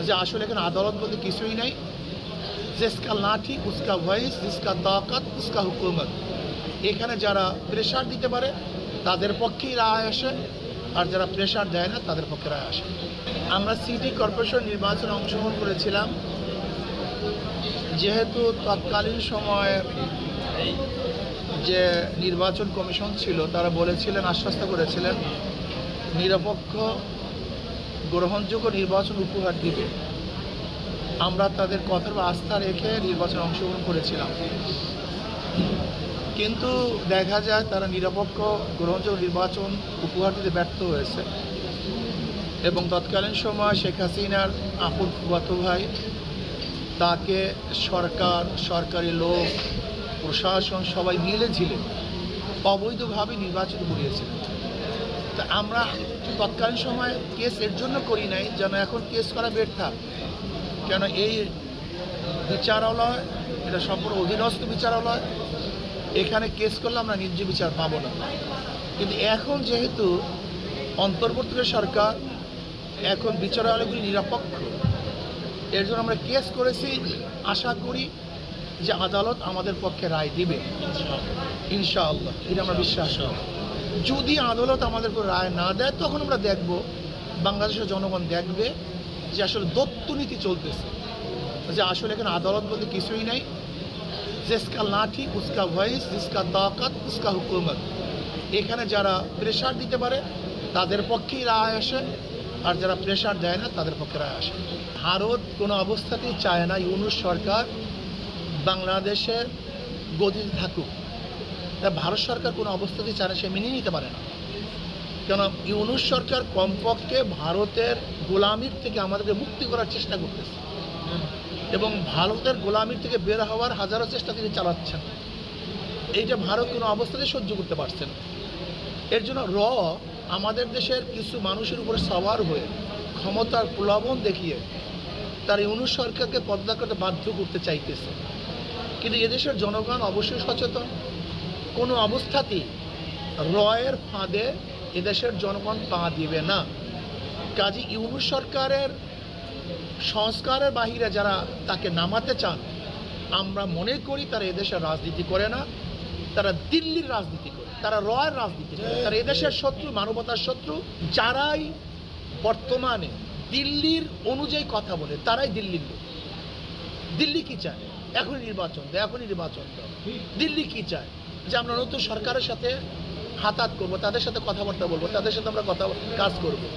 যে আসলে এখানে আদালত বলতে কিছুই নাই। जिसका লাঠি উসকা ভয়েস, जिसका তাকাত উসকা হুকুমত। এখানে যারা প্রেশার দিতে পারে তাদের পক্ষেই রায় আসে, আর যারা প্রেশার দেয় না তাদের পক্ষে রায় আসে। আমরা সিটি কর্পোরেশন নির্বাচনে অংশগ্রহণ করেছিলাম। যেহেতু তৎকালীন সময়ে যে নির্বাচন কমিশন ছিল তারা বলেছিলেন, আশ্বস্ত করেছিলেন নিরপেক্ষ গ্রহণযোগ্য নির্বাচন উপহার দিবে। আমরা তাদের কথার আস্থা রেখে নির্বাচনে অংশগ্রহণ করেছিলাম, কিন্তু দেখা যায় তারা নিরপেক্ষ গ্রহণযোগ্য নির্বাচন উপহার দিতে ব্যর্থ হয়েছে। এবং তৎকালীন সময় শেখ হাসিনার আপন ফুফাতো ভাই তাকে সরকার, সরকারি লোক, প্রশাসন সবাই মিলে ঝিলে অবৈধভাবে নির্বাচিত করিয়েছিলেন। তা আমরা তৎকালীন সময় কেস এর জন্য করি নাই যেন এখন কেস করা ব্যর্থ, কেন এই বিচারালয় এটা সম্পূর্ণ অধীনস্থ বিচারালয়, এখানে কেস করলে আমরা ন্যায্য বিচার পাবো না। কিন্তু এখন যেহেতু অন্তর্বর্তী সরকার, এখন বিচারালয়গুলি নিরপেক্ষ, এর জন্য আমরা কেস করেছি। আশা করি যে আদালত আমাদের পক্ষে রায় দিবে ইনশাআল্লাহ, এটা আমরা বিশ্বাস করি। যদি আদালত আমাদের কোনো রায় না দেয় তখন আমরা দেখব, বাংলাদেশের জনগণ দেখবে যে আসলে দত্ত নীতি চলতেছে, যে আসলে এখানে আদালত বলতে কিছুই নাই। जिसका লাঠি উসকা ভয়েস, जिसका তাকাত উসকা হুকুমত। এখানে যারা প্রেশার দিতে পারে তাদের পক্ষেই রায় আসে, আর যারা প্রেশার দেয় না তাদের পক্ষে রায় আসে। ভারত কোনো অবস্থাতেই চায় না ইউনূস সরকার বাংলাদেশের গদিতে থাকুক। তাই ভারত সরকার কোনো অবস্থাতেই চায় না, সে মেনে নিতে পারে না। কেন ইউনূস সরকার কমপক্ষে ভারতের গোলামির থেকে আমাদেরকে মুক্তি করার চেষ্টা করতেছে, এবং ভারতের গোলামির থেকে বের হওয়ার হাজারো চেষ্টা তিনি চালাচ্ছেন। এইটা ভারত কোনো অবস্থাতেই সহ্য করতে পারছে না। এর জন্য আমাদের দেশের কিছু মানুষের উপরে সওয়ার হয়ে ক্ষমতার প্রলোভন দেখিয়ে তার ইউনূস সরকারকে পদত্যাগ করতে বাধ্য করতে চাইতেছে। কিন্তু এদেশের জনগণ অবশ্যই সচেতন, কোনো অবস্থাতেই এর ফাঁদে এদেশের জনগণ পা দিবে না। কাজী ইউনূস সরকারের সংস্কারের বাহিরে যারা তাকে নামাতে চান, আমরা মনে করি তারা এদেশের রাজনীতি করে না, তারা দিল্লির রাজনীতি করে, তারা এর রাজনীতি করে, তারা এদেশের শত্রু, মানবতার শত্রু। যারাই বর্তমানে দিল্লির অনুযায়ী কথা বলে তারাই দিল্লির লোক। দিল্লি কি চায়? এখনই নির্বাচন দাও, এখনই নির্বাচন দাও। দিল্লি কি চায়? যে আমরা নতুন সরকারের সাথে হাতাহাত করবো, তাদের সাথে কথাবার্তা বলবো, তাদের সাথে আমরা কাজ করবো।